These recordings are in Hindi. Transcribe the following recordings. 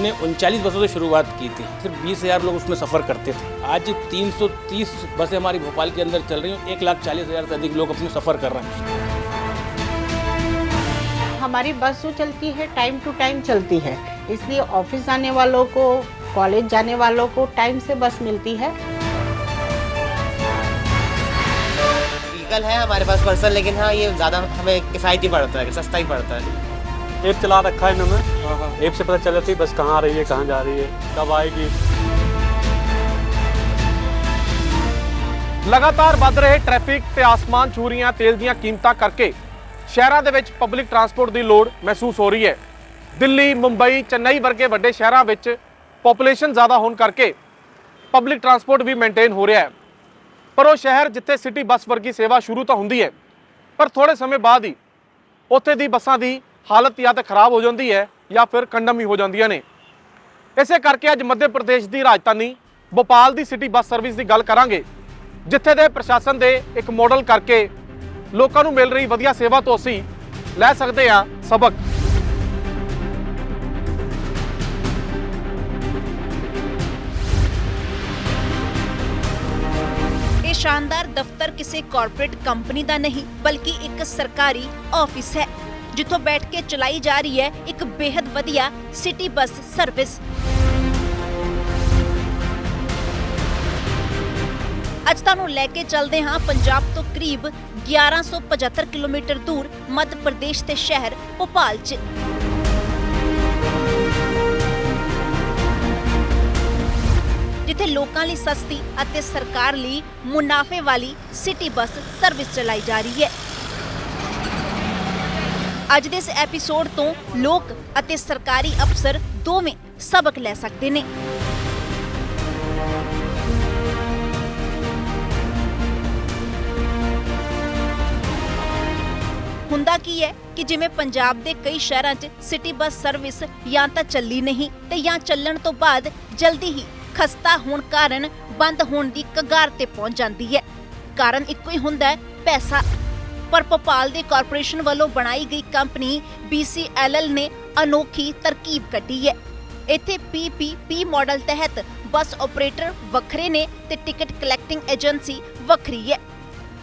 हमने 39 बसों से शुरुआत की थी, सिर्फ 20,000 लोग उसमें सफ़र करते थे। आज 330 बसें हमारी भोपाल के अंदर चल रही हैं, 1,40,000 से अधिक लोग अपने सफ़र कर रहे हैं। हमारी बस जो चलती है टाइम टू टाइम चलती है, इसलिए ऑफिस जाने वालों को, कॉलेज जाने वालों को टाइम से बस मिलती है। व्हीकल है हमारे पास पर्सनल, लेकिन हाँ ये ज़्यादा हमें किफ़ायती पड़ता है, सस्ता ही पड़ता है। ऐप चला रखा है इन्होंने, ऐप से पता चल जाती है बस कहाँ आ रही है, कहाँ जा रही है, कब आएगी। लगातार ਵੱਧ ਰਹੇ ਟ੍ਰੈਫਿਕ ਤੇ ਆਸਮਾਨ ਛੂ ਰਹੀਆਂ ਤੇਲ ਦੀਆਂ ਕੀਮਤਾਂ ਕਰਕੇ ਸ਼ਹਿਰਾਂ ਦੇ ਵਿੱਚ ਪਬਲਿਕ ਟਰਾਂਸਪੋਰਟ ਦੀ ਲੋੜ ਮਹਿਸੂਸ ਹੋ ਰਹੀ ਹੈ। ਦਿੱਲੀ, ਮੁੰਬਈ, ਚੇਨਈ ਵਰਗੇ ਵੱਡੇ ਸ਼ਹਿਰਾਂ ਵਿੱਚ ਪੋਪੂਲੇਸ਼ਨ ਜ਼ਿਆਦਾ ਹੋਣ ਕਰਕੇ ਪਬਲਿਕ ਟਰਾਂਸਪੋਰਟ ਵੀ ਮੇਨਟੇਨ ਹੋ ਰਿਹਾ ਹੈ। ਪਰ ਉਹ ਸ਼ਹਿਰ ਜਿੱਥੇ ਸਿਟੀ ਬੱਸ ਵਰਗੀ ਸੇਵਾ ਸ਼ੁਰੂ ਤਾਂ ਹੁੰਦੀ ਹੈ, ਪਰ ਥੋੜੇ ਸਮੇਂ ਬਾਅਦ ਹੀ ਉੱਥੇ ਦੀ ਬੱਸਾਂ ਦੀ ਹਾਲਤ ਜਾਂ ਤਾਂ ਖਰਾਬ ਹੋ ਜਾਂਦੀ ਹੈ ਜਾਂ ਫਿਰ ਕੰਡਮ ਹੀ ਹੋ ਜਾਂਦੀਆਂ ਨੇ। ਇਸੇ ਕਰਕੇ ਅੱਜ ਮੱਧ ਪ੍ਰਦੇਸ਼ ਦੀ ਰਾਜਧਾਨੀ ਭੋਪਾਲ ਦੀ ਸਿਟੀ ਬੱਸ ਸਰਵਿਸ ਦੀ ਗੱਲ ਕਰਾਂਗੇ, ਜਿੱਥੇ ਦੇ ਪ੍ਰਸ਼ਾਸਨ ਦੇ ਇੱਕ ਮਾਡਲ ਕਰਕੇ ਲੋਕਾਂ ਨੂੰ ਮਿਲ ਰਹੀ ਵਧੀਆ ਸੇਵਾ ਤੋਂ ਅਸੀਂ ਲੈ ਸਕਦੇ ਹਾਂ ਸਬਕ। ਇਹ ਸ਼ਾਨਦਾਰ ਦਫ਼ਤਰ ਕਿਸੇ ਕਾਰਪੋਰੇਟ ਕੰਪਨੀ ਦਾ ਨਹੀਂ, ਬਲਕਿ ਇੱਕ ਸਰਕਾਰੀ ਆਫਿਸ ਹੈ, ਜਿੱਥੋਂ ਬੈਠ ਕੇ ਚਲਾਈ ਜਾ ਰਹੀ ਹੈ ਇੱਕ ਬੇहद ਵਧੀਆ ਸਿਟੀ ਬੱਸ ਸਰਵਿਸ। ਅੱਜ ਤੁਹਾਨੂੰ ਲੈ ਕੇ ਚੱਲਦੇ ਹਾਂ ਪੰਜਾਬ ਤੋਂ ਕਰੀਬ 1175 ਕਿਲੋਮੀਟਰ ਦੂਰ ਮੱਧ ਪ੍ਰਦੇਸ਼ ਦੇ ਸ਼ਹਿਰ ਭੋਪਾਲ 'ਚ। ਜਿੱਥੇ ਲੋਕਾਂ ਲਈ ਸਸਤੀ ਅਤੇ ਸਰਕਾਰ ਲਈ ਮੁਨਾਫੇ ਵਾਲੀ ਸਿਟੀ ਬੱਸ ਸਰਵਿਸ ਚਲਾਈ ਜਾ ਰਹੀ ਹੈ। ਅੱਜ ਦੇ ਇਸ ਐਪੀਸੋਡ ਤੋਂ ਲੋਕ ਅਤੇ ਸਰਕਾਰੀ ਅਫਸਰ ਦੋਵੇਂ ਸਬਕ ਲੈ ਸਕਦੇ ਨੇ। ਹੁੰਦਾ ਕੀ ਹੈ ਕਿ ਜਿਵੇਂ ਪੰਜਾਬ ਦੇ ਕਈ ਸ਼ਹਿਰਾਂ 'ਚ ਸਿਟੀ ਬੱਸ ਸਰਵਿਸ ਜਾਂ ਤਾਂ ਚੱਲੀ ਨਹੀਂ ਤੇ ਜਾਂ ਚੱਲਣ ਤੋਂ ਬਾਅਦ ਜਲਦੀ ਹੀ ਖਸਤਾ ਹੋਣ ਕਾਰਨ ਬੰਦ ਹੋਣ ਦੀ ਕਗਾਰ ਤੇ ਪਹੁੰਚ ਜਾਂਦੀ ਹੈ। ਕਾਰਨ ਇੱਕੋ ਹੀ ਹੁੰਦਾ ਹੈ, ਪੈਸਾ। ਪਰ ਭੋਪਾਲ ਦੇ ਕਾਰਪੋਰੇਸ਼ਨ ਵੱਲੋਂ ਬਣਾਈ ਗਈ ਕੰਪਨੀ BCLL ਨੇ ਅਨੋਖੀ ਤਰਕੀਬ ਕੱਢੀ ਹੈ। ਇੱਥੇ PPP ਮਾਡਲ ਤਹਿਤ ਬੱਸ ਆਪਰੇਟਰ ਵੱਖਰੇ ਨੇ ਤੇ ਟਿਕਟ ਕਲੈਕਟਿੰਗ ਏਜੰਸੀ ਵੱਖਰੀ ਹੈ।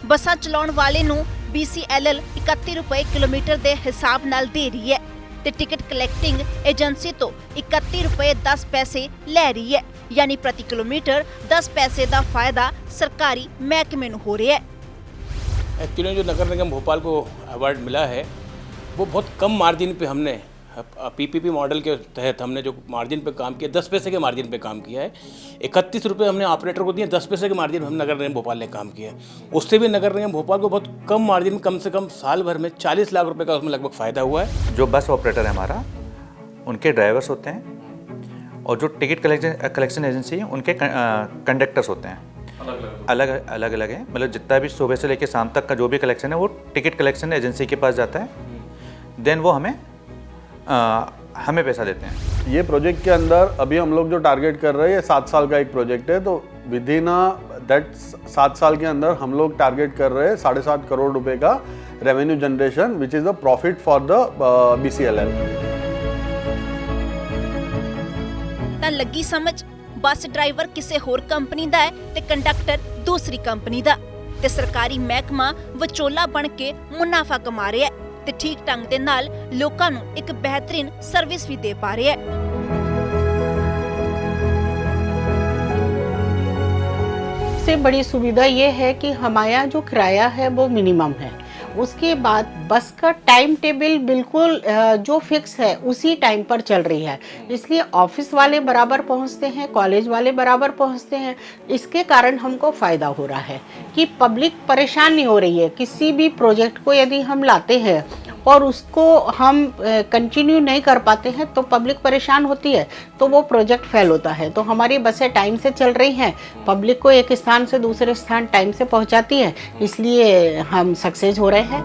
ਬੱਸਾਂ ਚਲਾਉਣ ਵਾਲੇ ਨੂੰ BCLL 31 ਰੁਪਏ ਕਿਲੋਮੀਟਰ ਦੇ ਹਿਸਾਬ ਨਾਲ ਦੇ ਰਹੀ ਹੈ ਤੇ ਟਿਕਟ ਕਲੈਕਟਿੰਗ ਏਜੰਸੀ ਤੋਂ 31 ਰੁਪਏ 10 ਪੈਸੇ ਲੈ ਰਹੀ ਹੈ, यानी प्रति किलोमीटर 10 पैसे का फायदा सरकारी महकमे को हो रहा है। एक्चुअली जो नगर निगम भोपाल को अवार्ड मिला है वो बहुत कम मार्जिन पे हमने PPP मॉडल के तहत हमने जो मार्जिन पे काम किया, 10 पैसे के मार्जिन पे काम किया है। 31 रुपये हमने ऑपरेटर को दिए, 10 पैसे के मार्जिन में हम नगर निगम भोपाल ने काम किया है। उससे भी नगर निगम भोपाल को बहुत कम मार्जिन, कम से कम साल भर में 40 लाख रुपये का उसमें लगभग फ़ायदा हुआ है। जो बस ऑपरेटर है हमारा, उनके ड्राइवर्स होते हैं और जो टिकट कलेक्शन एजेंसी है उनके कंडक्टर्स होते हैं। अलग अलग है, मतलब जितना भी सुबह से लेकर शाम तक का जो भी कलेक्शन है वो टिकट कलेक्शन एजेंसी के पास जाता है, देन वो हमें पैसा देते हैं। ये प्रोजेक्ट के अंदर अभी हम लोग जो टारगेट कर रहे हैं, 7 साल का एक प्रोजेक्ट है, तो विद इन दैट 7 साल के अंदर हम लोग टारगेट कर रहे हैं 7.5 करोड़ रुपए का revenue generation, which is the profit for the BCLL। ਤਾਂ ਲੱਗੀ ਸਮਝ, ਬੱਸ ਡਰਾਈਵਰ ਕਿਸੇ ਹੋਰ ਕੰਪਨੀ ਦਾ ਹੈ ਤੇ ਕੰਡਕਟਰ ਦੂਸਰੀ ਕੰਪਨੀ ਦਾ, ਤੇ ਸਰਕਾਰੀ ਮਹਿਕਮਾ ਵਿਚੋਲਾ ਬਣ ਕੇ ਮੁਨਾਫਾ ਕਮਾ ਰਿਹਾ ਹੈ ਤੇ ਠੀਕ ਢੰਗ ਦੇ ਨਾਲ ਲੋਕਾਂ ਨੂੰ ਇੱਕ ਬਿਹਤਰੀਨ ਸਰਵਿਸ ਵੀ ਦੇ ਪਾ ਰਿਹਾ ਹੈ। सबसे बड़ी सुविधा ये है कि हमारा जो किराया है वो मिनिमम है। उसके बाद बस का टाइम टेबल बिल्कुल जो फिक्स है उसी टाइम पर चल रही है, इसलिए ऑफिस वाले बराबर पहुंचते हैं, कॉलेज वाले बराबर पहुंचते हैं। इसके कारण हमको फ़ायदा हो रहा है कि पब्लिक परेशान नहीं हो रही है। किसी भी प्रोजेक्ट को यदि हम लाते हैं और उसको हम कंटिन्यू नहीं कर पाते हैं तो पब्लिक परेशान होती है, तो वो प्रोजेक्ट फेल होता है। तो हमारी बसें टाइम से चल रही हैं, पब्लिक को एक स्थान से दूसरे स्थान टाइम से पहुंचाती है, इसलिए हम सक्सेस हो रहे हैं।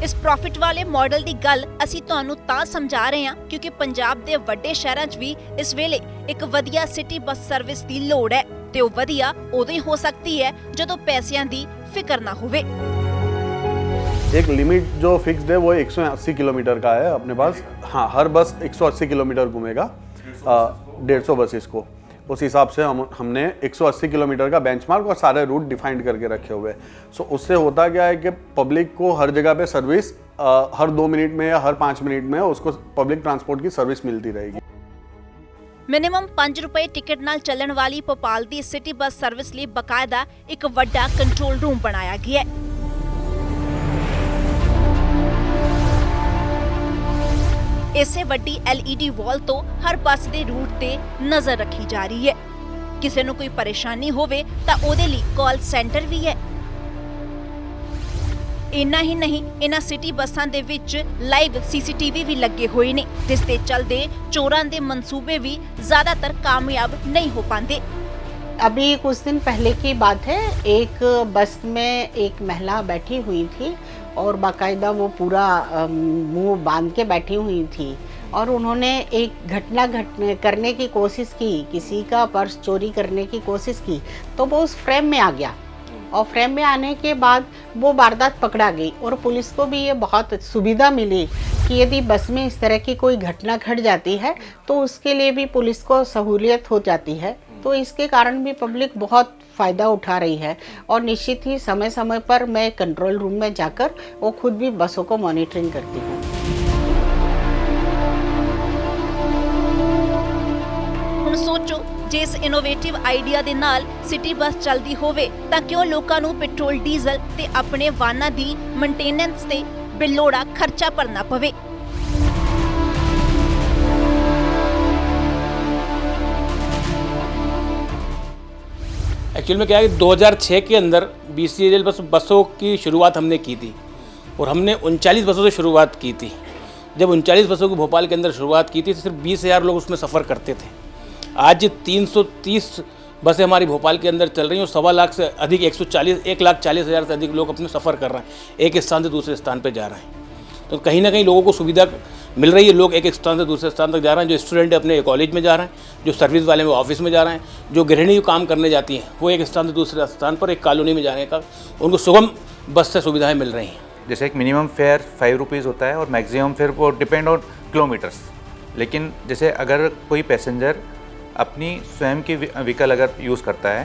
ਇਸ ਪ੍ਰੋਫਿਟ ਵਾਲੇ ਮਾਡਲ ਦੀ ਗੱਲ ਅਸੀਂ ਤੁਹਾਨੂੰ ਤਾਂ ਸਮਝਾ ਰਹੇ ਹਾਂ ਕਿਉਂਕਿ ਪੰਜਾਬ ਦੇ ਵੱਡੇ ਸ਼ਹਿਰਾਂ 'ਚ ਵੀ ਇਸ ਵੇਲੇ ਇੱਕ ਵਧੀਆ ਸਿਟੀ ਬੱਸ ਸਰਵਿਸ ਦੀ ਲੋੜ ਹੈ। ਤੇ ਉਹ ਵਧੀਆ ਉਦੋਂ ਹੀ ਹੋ ਸਕਦੀ ਹੈ ਜਦੋਂ ਪੈਸਿਆਂ ਦੀ ਫਿਕਰ ਨਾ ਹੋਵੇ। एक लिमिट जो फिक्स्ड है वो 180 किलोमीटर का है अपने पास। हाँ, हर बस 180 किलोमीटर घूमेगा, 150 बसेस को। उस हिसाब से हमने 180 किलोमीटर का बेंचमार्क और सारे रूट डिफाइंड करके रखे हुए हैं। सो उससे होता क्या है कि पब्लिक को हर जगह पे सर्विस हर 2 मिनट में या हर 5 मिनट में उसको पब्लिक ट्रांसपोर्ट की सर्विस मिलती रहेगी। ਮਿਨੀਮਮ 5 ਰੁਪਏ ਟਿਕਟ ਨਾਲ ਚੱਲਣ ਵਾਲੀ ਭੋਪਾਲ ਦੀ ਸਿਟੀ ਬੱਸ ਸਰਵਿਸ ਲਈ ਬਕਾਇਦਾ ਇੱਕ ਵੱਡਾ ਕੰਟਰੋਲ ਰੂਮ ਬਣਾਇਆ ਗਿਆ ਹੈ। ਇਸੇ ਵੱਡੀ LED ਵਾਲ ਤੋਂ ਹਰ ਬੱਸ ਦੇ ਰੂਟ ਤੇ ਨਜ਼ਰ ਰੱਖੀ ਜਾ ਰਹੀ ਹੈ। ਕਿਸੇ ਨੂੰ ਕੋਈ ਪਰੇਸ਼ਾਨੀ ਹੋਵੇ ਤਾਂ ਉਹਦੇ ਲਈ ਕਾਲ ਸੈਂਟਰ ਵੀ ਹੈ। ਇੰਨਾ ਹੀ ਨਹੀਂ, ਇਹਨਾਂ ਸਿਟੀ ਬੱਸਾਂ ਦੇ ਵਿੱਚ ਲਾਈਵ CCTV ਵੀ ਲੱਗੇ ਹੋਏ ਨੇ, ਜਿਸ ਦੇ ਚੱਲਦੇ ਚੋਰਾਂ ਦੇ ਮਨਸੂਬੇ ਵੀ ਜ਼ਿਆਦਾतर कामयाब नहीं हो पाते। अभी कुछ दिन पहले की बात है, एक बस में एक महिला बैठी हुई थी और बाकायदा वो पूरा मुंह बांध के बैठी हुई थी और उन्होंने एक घटना करने की कोशिश की, किसी का पर्स चोरी करने की कोशिश की, तो वो उस फ्रेम में आ गया और फ्रेम में आने के बाद वो वारदात पकड़ा गई। और पुलिस को भी ये बहुत सुविधा मिली कि यदि बस में इस तरह की कोई घटना घट जाती है तो उसके लिए भी पुलिस को सहूलियत हो जाती है। तो इसके कारण भी पब्लिक बहुत फ़ायदा उठा रही है और निश्चित ही समय समय पर मैं कंट्रोल रूम में जाकर वो खुद भी बसों को मॉनिटरिंग करती हूँ। ਹੁਣ ਸੋਚੋ, ਜੇ ਇਸ ਇਨੋਵੇਟਿਵ ਆਈਡੀਆ ਦੇ ਨਾਲ ਸਿਟੀ ਬੱਸ ਚੱਲਦੀ ਹੋਵੇ ਤਾਂ ਕਿਉਂ ਲੋਕਾਂ ਨੂੰ ਪੈਟਰੋਲ ਡੀਜ਼ਲ ਤੇ ਆਪਣੇ ਵਾਹਨਾਂ ਦੀ ਮੇਨਟੇਨੈਂਸ ਤੇ ਬੇਲੋੜਾ ਖਰਚਾ ਭਰਨਾ ਪਵੇ। एक्चुअल में क्या है कि 2006 के अंदर BCL बसों की शुरुआत हमने की थी और हमने 39 बसों से शुरुआत की थी। जब 39 बसों की भोपाल के अंदर शुरुआत की थी तो सिर्फ 20,000 लोग उसमें सफ़र करते थे। आज 330 बसें हमारी भोपाल के अंदर चल रही हैं और 1.25 लाख से अधिक 1,40,000 से अधिक लोग अपने सफ़र कर रहे हैं, एक स्थान से दूसरे स्थान पर जा रहे हैं। तो कहीं ना कहीं लोगों को सुविधा मिल रही है। लोग एक स्थान से दूसरे स्थान तक जा रहे हैं। जो स्टूडेंट अपने कॉलेज में जा रहे हैं, जो सर्विस वाले में ऑफिस में जा रहे हैं, जो गृहिणी काम करने जाती हैं वो एक स्थान से दूसरे स्थान पर एक कॉलोनी में जाने का उनको सुगम बस से सुविधाएं मिल रही हैं। जैसे एक मिनिमम फेयर 5 रुपीज़ होता है और मैक्सिमम फेयर वो डिपेंड ऑन किलोमीटर्स। लेकिन जैसे अगर कोई पैसेंजर अपनी स्वयं की व्हीकल अगर यूज़ करता है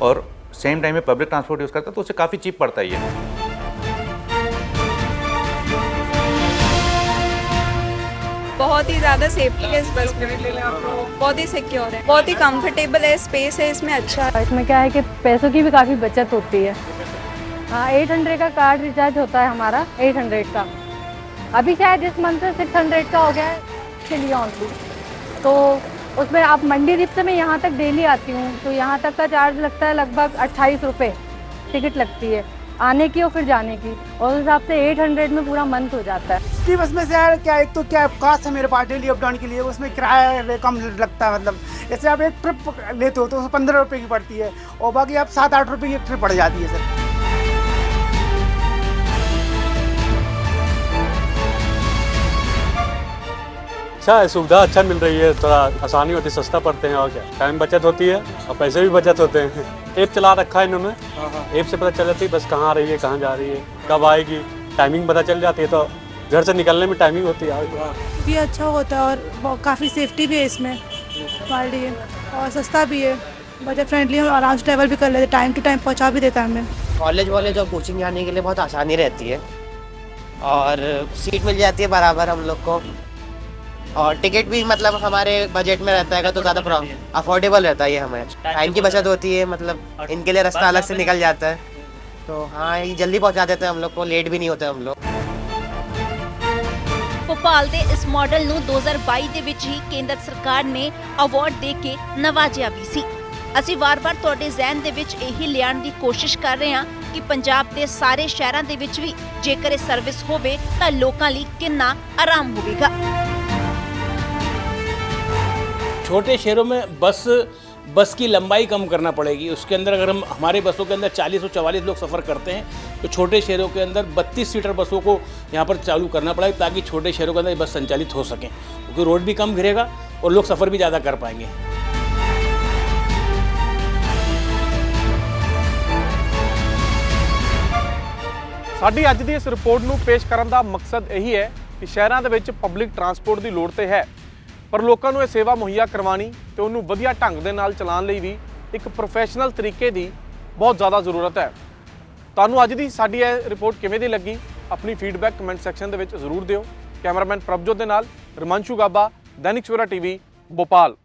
और सेम टाइम में पब्लिक ट्रांसपोर्ट यूज़ करता है तो उसे काफ़ी चीप पड़ता ही है। बहुत ही ज़्यादा सेफ्टी है इस बस में, बहुत ही सिक्योर है, बहुत ही कंफर्टेबल है, स्पेस है इसमें अच्छा। इसमें क्या है कि पैसों की भी काफ़ी बचत होती है। हाँ, 800 का कार्ड रिचार्ज होता है हमारा, 800 का। अभी शायद इस मंथ से 600 का हो गया है के लिए ऑनली। तो उसमें आप मंडी द्वीप से मैं यहाँ तक डेली आती हूँ तो यहाँ तक का चार्ज लगता है लगभग 28 रुपये टिकट लगती है आने की और फिर जाने की, और उस हिसाब से 800 में पूरा मंथ हो जाता है। सिटी बस में से यार क्या, एक तो क्या खास है मेरे पास डेली अप डाउन के लिए, उसमें किराया कम लगता है। मतलब जैसे आप एक ट्रिप लेते हो तो उसमें 15 रुपये की पड़ती है और बाकी आप 7-8 रुपये की एक ट्रिप पड़ जाती है सर। अच्छा है, सुविधा अच्छा मिल रही है, थोड़ा आसानी होती है, सस्ता पड़ते हैं और क्या, टाइम बचत होती है और पैसे भी बचत होते हैं। ऐप चला रखा है इन्होंने, ऐप से पता चल जाती है बस कहाँ आ रही है, कहाँ जा रही है, कब आएगी, टाइमिंग पता चल जाती है तो घर से निकलने में टाइमिंग होती है। भी अच्छा होता है और काफ़ी सेफ्टी भी है इसमें हमारे लिए और सस्ता भी है, बजट फ्रेंडली है, आराम से ट्रैवल भी कर लेते, टाइम टू टाइम पहुँचा भी देता है हमें। कॉलेज वॉलेज और कोचिंग जाने के लिए बहुत आसानी रहती है और सीट मिल जाती है बराबर हम लोग को, और टिकट भी मतलब हमारे बजट में रहता है तो ज़्यादा अफोर्डेबल रहता है ये हमें। टाइम की बचत होती है, मतलब इनके लिए रास्ता अलग से निकल जाता है तो हाँ ये जल्दी पहुंचा देते हैं हम लोग को, लेट भी नहीं होते हम लोग। ਭੋਪਾਲ ਦੇ ਇਸ ਮਾਡਲ ਨੂੰ 2022 ਦੇ ਵਿੱਚ ਹੀ ਕੇਂਦਰ ਸਰਕਾਰ ਨੇ ਅਵਾਰਡ ਦੇ ਕੇ ਨਵਾਜਿਆ ਵੀ ਸੀ। ਅਸੀਂ ਵਾਰ-ਵਾਰ ਤੁਹਾਡੇ ਜ਼ਿਹਨ ਦੇ ਵਿੱਚ ਇਹੀ ਲਿਆਉਣ ਦੀ ਕੋਸ਼ਿਸ਼ ਕਰ ਰਹੇ ਹਾਂ ਕਿ ਪੰਜਾਬ ਦੇ ਸਾਰੇ ਸ਼ਹਿਰਾਂ ਦੇ ਵਿੱਚ ਵੀ ਜੇਕਰ ਇਹ ਸਰਵਿਸ ਹੋਵੇ ਤਾਂ ਲੋਕਾਂ ਲਈ ਕਿੰਨਾ ਆਰਾਮ ਹੋਵੇਗਾ। छोटे शहरों में बस की लंबाई कम करना पड़ेगी। उसके अंदर अगर हम हमारे बसों के अंदर 40 और 44 लोग सफ़र करते हैं तो छोटे शहरों के अंदर 32 सीटर बसों को यहाँ पर चालू करना पड़ेगा ताकि छोटे शहरों के अंदर बस संचालित हो सकें, क्योंकि रोड भी कम घिरेगा और लोग सफ़र भी ज़्यादा कर पाएंगे। ਸਾਡੀ ਅੱਜ ਦੀ ਇਸ ਰਿਪੋਰਟ ਨੂੰ ਪੇਸ਼ ਕਰਨ ਦਾ ਮਕਸਦ ਇਹੀ ਹੈ ਕਿ ਸ਼ਹਿਰਾਂ ਦੇ ਵਿੱਚ ਪਬਲਿਕ ਟਰਾਂਸਪੋਰਟ ਦੀ ਲੋੜ ਤੇ ਹੈ, ਪਰ ਲੋਕਾਂ ਨੂੰ ਇਹ ਸੇਵਾ ਮੁਹੱਈਆ ਕਰਵਾਉਣੀ ਤੇ ਉਹਨੂੰ ਵਧੀਆ ਢੰਗ ਦੇ ਨਾਲ ਚਲਾਉਣ ਲਈ ਵੀ ਇੱਕ ਪ੍ਰੋਫੈਸ਼ਨਲ ਤਰੀਕੇ ਦੀ ਬਹੁਤ ਜ਼ਿਆਦਾ ਜ਼ਰੂਰਤ ਹੈ। ਤੁਹਾਨੂੰ ਅੱਜ ਦੀ ਸਾਡੀ ਇਹ ਰਿਪੋਰਟ ਕਿਵੇਂ ਦੀ ਲੱਗੀ, ਆਪਣੀ ਫੀਡਬੈਕ ਕਮੈਂਟ ਸੈਕਸ਼ਨ ਦੇ ਵਿੱਚ ਜ਼ਰੂਰ ਦਿਓ। ਕੈਮਰਾਮੈਨ ਪ੍ਰਭਜੋਤ ਦੇ ਨਾਲ ਰਮਨਸ਼ੂ ਗਾਬਾ, दैनिक सवेरा टीवी, भोपाल।